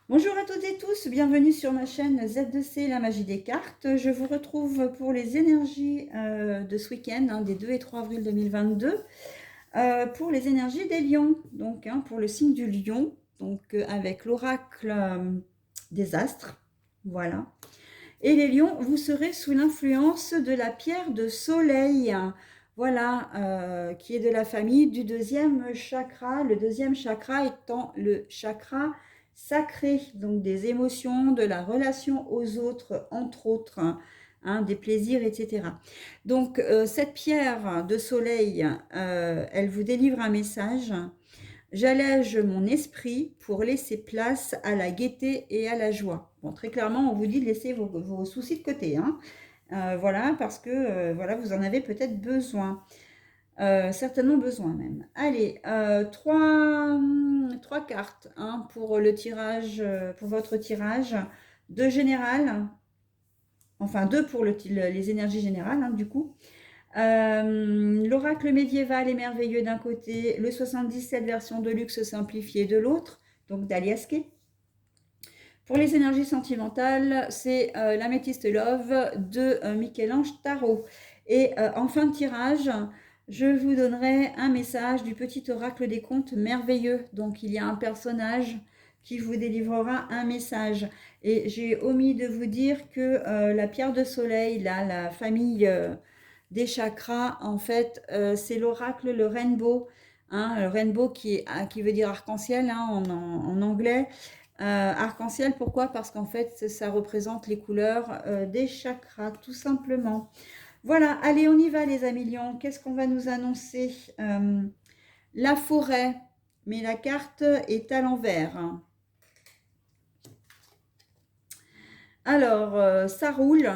Bonjour à toutes et tous, bienvenue sur ma chaîne Z2C, la magie des cartes. Je vous retrouve pour les énergies de ce week-end, des 2 et 3 avril 2022, pour les énergies des lions, donc pour le signe du lion, donc avec l'oracle des astres, voilà. Et les lions, vous serez sous l'influence de la pierre de soleil, voilà, qui est de la famille du deuxième chakra, le deuxième chakra étant le chakra sacré, donc des émotions, de la relation aux autres, entre autres, des plaisirs, etc. Donc, cette pierre de soleil, elle vous délivre un message. J'allège mon esprit pour laisser place à la gaieté et à la joie. Bon, très clairement, on vous dit de laisser vos soucis de côté, hein. Voilà, parce que voilà, vous en avez peut-être besoin. Certainement besoin même. Allez, trois cartes pour le tirage, pour votre tirage de général, enfin deux pour les énergies générales, du coup. L'oracle médiéval et merveilleux d'un côté, le 77 version de luxe simplifiée de l'autre, donc d'Aliaské. Pour les énergies sentimentales, c'est l'améthyste love de Michel-Ange Tarot. Et en fin de tirage, je vous donnerai un message du petit oracle des contes merveilleux. Donc il y a un personnage qui vous délivrera un message. Et j'ai omis de vous dire que la pierre de soleil, là, la famille des chakras, en fait, c'est l'oracle, le rainbow. Le rainbow qui veut dire arc-en-ciel en anglais. Arc-en-ciel, pourquoi? Parce qu'en fait, ça représente les couleurs des chakras, tout simplement. Voilà, allez, on y va les amis lions. Qu'est-ce qu'on va nous annoncer? La forêt, mais la carte est à l'envers. Alors, ça roule,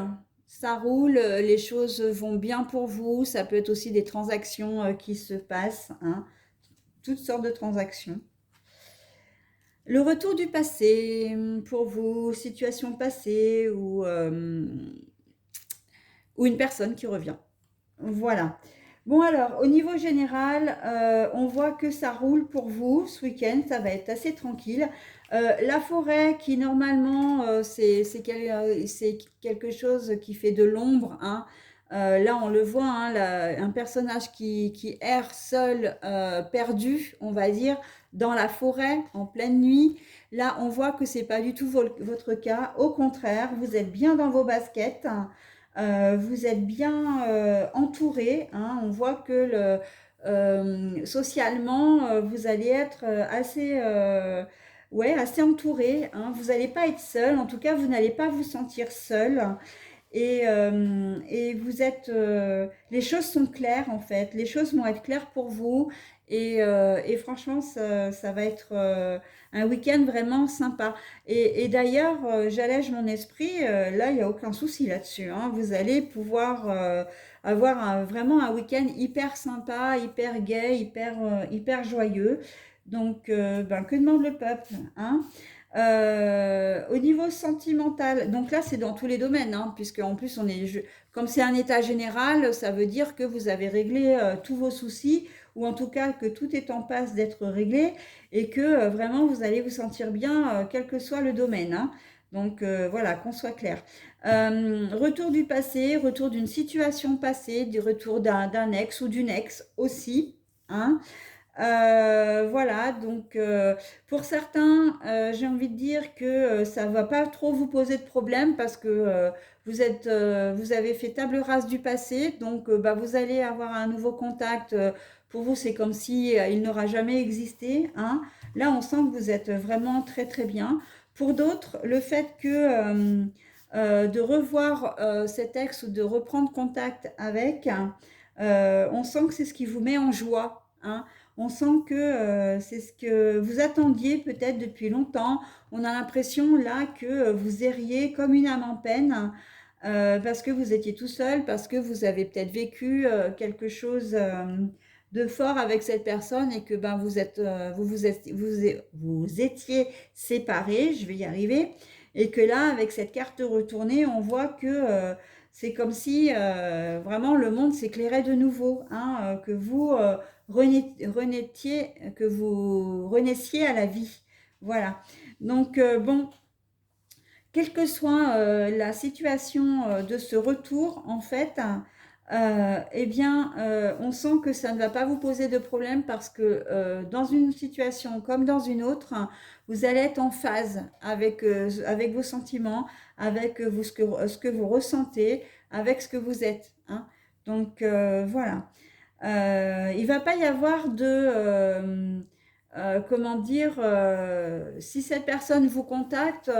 les choses vont bien pour vous. Ça peut être aussi des transactions qui se passent, toutes sortes de transactions. Le retour du passé, pour vous, situation passée ou une personne qui revient. Voilà. Bon alors, au niveau général, on voit que ça roule pour vous ce week-end, ça va être assez tranquille. La forêt qui normalement, c'est quelque chose qui fait de l'ombre, là, on le voit, un personnage qui erre seul, perdu, on va dire, dans la forêt en pleine nuit. Là, on voit que c'est pas du tout votre cas. Au contraire, vous êtes bien dans vos baskets. Vous êtes bien entouré. On voit que socialement, vous allez être assez entouré. Vous n'allez pas être seul. En tout cas, vous n'allez pas vous sentir seul. Et vous êtes, les choses sont claires en fait, les choses vont être claires pour vous et franchement ça va être un week-end vraiment sympa. Et d'ailleurs, j'allège mon esprit, là il n'y a aucun souci là-dessus, vous allez pouvoir avoir vraiment un week-end hyper sympa, hyper gai, hyper joyeux. Donc, que demande le peuple, hein? Au niveau sentimental, donc là c'est dans tous les domaines, puisque en plus comme c'est un état général, ça veut dire que vous avez réglé tous vos soucis, ou en tout cas que tout est en passe d'être réglé, et que vraiment vous allez vous sentir bien, quel que soit le domaine, hein. Donc voilà, qu'on soit clair. Retour du passé, retour d'une situation passée, du retour d'un ex ou d'une ex aussi, hein. Voilà, donc pour certains, j'ai envie de dire que ça va pas trop vous poser de problème parce que vous avez fait table rase du passé, donc vous allez avoir un nouveau contact. Pour vous, c'est comme si il n'aura jamais existé, hein. Là, on sent que vous êtes vraiment très très bien. Pour d'autres, le fait que de revoir cet ex ou de reprendre contact avec, on sent que c'est ce qui vous met en joie, hein. On sent que c'est ce que vous attendiez peut-être depuis longtemps. On a l'impression là que vous erriez comme une âme en peine parce que vous étiez tout seul, parce que vous avez peut-être vécu quelque chose de fort avec cette personne et que vous étiez séparés, je vais y arriver, et que là, avec cette carte retournée, on voit que c'est comme si vraiment le monde s'éclairait de nouveau, que vous renaissiez à la vie. Voilà. Donc, bon, quelle que soit la situation de ce retour, en fait, eh bien, on sent que ça ne va pas vous poser de problème parce que dans une situation comme dans une autre, vous allez être en phase avec vos sentiments, avec vous, ce que vous ressentez, avec ce que vous êtes, hein. Donc, voilà. Il ne va pas y avoir comment dire, si cette personne vous contacte,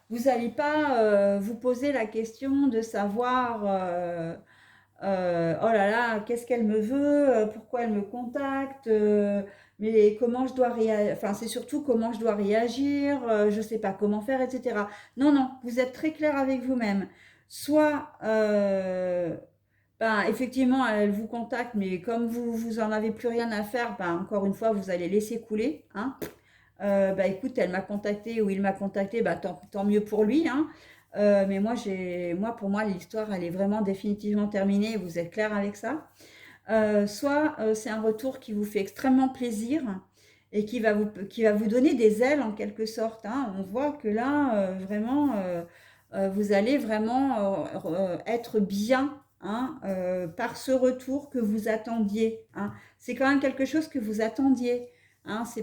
vous n'allez pas vous poser la question de savoir, oh là là, qu'est-ce qu'elle me veut, pourquoi elle me contacte, mais comment je dois réagir, enfin c'est surtout comment je dois réagir, je ne sais pas comment faire, etc. Non, non, vous êtes très clair avec vous-même. Soit ben, effectivement, elle vous contacte, mais comme vous en avez plus rien à faire, ben, encore une fois, vous allez laisser couler, hein. Bah écoute, elle m'a contacté ou il m'a contacté, bah tant mieux pour lui, hein. Mais pour moi, l'histoire, elle est vraiment définitivement terminée. Vous êtes clair avec ça? Soit c'est un retour qui vous fait extrêmement plaisir et qui va vous donner des ailes en quelque sorte, hein. On voit que là, vraiment, vous allez vraiment être bien, hein, par ce retour que vous attendiez, hein. C'est quand même quelque chose que vous attendiez, hein. C'est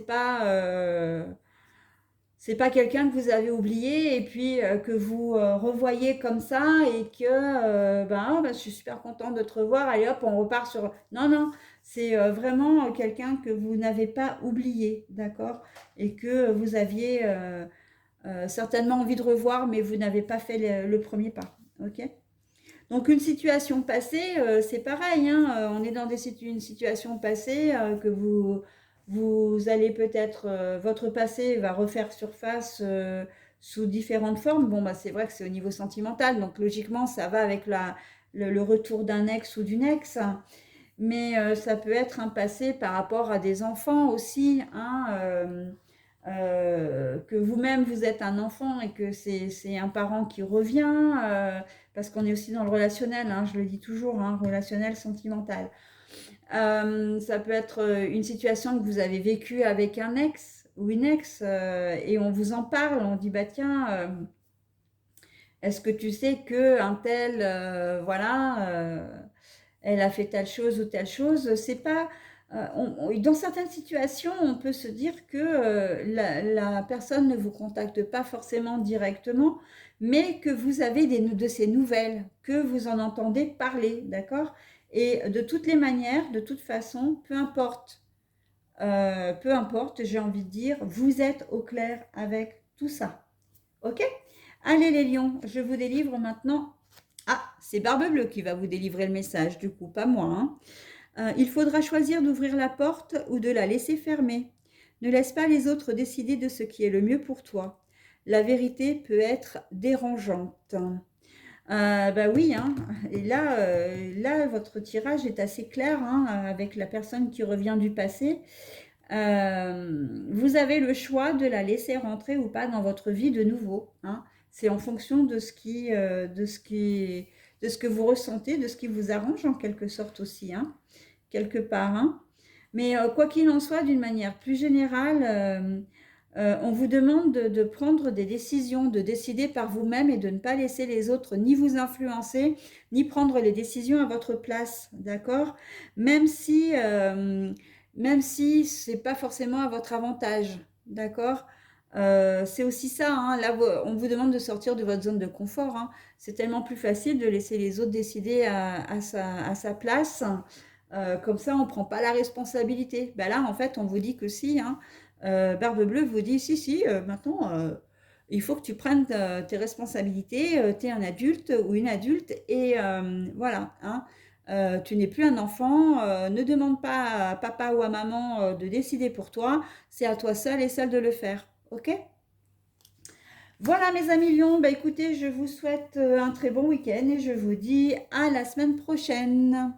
pas quelqu'un que vous avez oublié et puis que vous revoyez comme ça et que ben, ah, ben, je suis super contente de te revoir, allez hop, on repart sur... Non, non, c'est vraiment quelqu'un que vous n'avez pas oublié, d'accord? Et que vous aviez certainement envie de revoir, mais vous n'avez pas fait le premier pas, ok? Donc une situation passée, c'est pareil, hein, on est dans une situation passée que vous allez peut-être, votre passé va refaire surface sous différentes formes. Bon, bah, c'est vrai que c'est au niveau sentimental, donc logiquement, ça va avec le retour d'un ex ou d'une ex, mais ça peut être un passé par rapport à des enfants aussi, hein, que vous-même vous êtes un enfant et que c'est un parent qui revient, parce qu'on est aussi dans le relationnel, hein, je le dis toujours, hein, relationnel, sentimental. Ça peut être une situation que vous avez vécue avec un ex ou une ex et on vous en parle, on dit bah tiens, est-ce que tu sais que un tel, voilà, elle a fait telle chose ou telle chose. C'est pas, dans certaines situations, on peut se dire que la personne ne vous contacte pas forcément directement, mais que vous avez de ces nouvelles, que vous en entendez parler, d'accord? Et de toutes les manières, de toute façon, peu importe, j'ai envie de dire, vous êtes au clair avec tout ça. Ok? Allez les lions, je vous délivre maintenant. Ah, c'est Barbe Bleue qui va vous délivrer le message, du coup, pas moi, hein. Il faudra choisir d'ouvrir la porte ou de la laisser fermer. Ne laisse pas les autres décider de ce qui est le mieux pour toi. La vérité peut être dérangeante. Bah oui, hein. Et là, votre tirage est assez clair, hein, avec la personne qui revient du passé. Vous avez le choix de la laisser rentrer ou pas dans votre vie de nouveau, hein. C'est en fonction de ce que vous ressentez, de ce qui vous arrange en quelque sorte aussi, hein, quelque part, hein. Mais quoi qu'il en soit, d'une manière plus générale, on vous demande de prendre des décisions, de décider par vous-même et de ne pas laisser les autres ni vous influencer, ni prendre les décisions à votre place, d'accord? Même si, même si c'est pas forcément à votre avantage, d'accord? C'est aussi ça, hein, là, on vous demande de sortir de votre zone de confort, hein. C'est tellement plus facile de laisser les autres décider à sa place. Comme ça, on ne prend pas la responsabilité. Ben là, en fait, on vous dit que si, hein. Barbe Bleue vous dit si, si, maintenant, il faut que tu prennes tes responsabilités, tu es un adulte ou une adulte, et voilà, hein. Tu n'es plus un enfant, ne demande pas à papa ou à maman de décider pour toi, c'est à toi seul et seul de le faire, ok? Voilà mes amis lions, bah écoutez, je vous souhaite un très bon week-end et je vous dis à la semaine prochaine.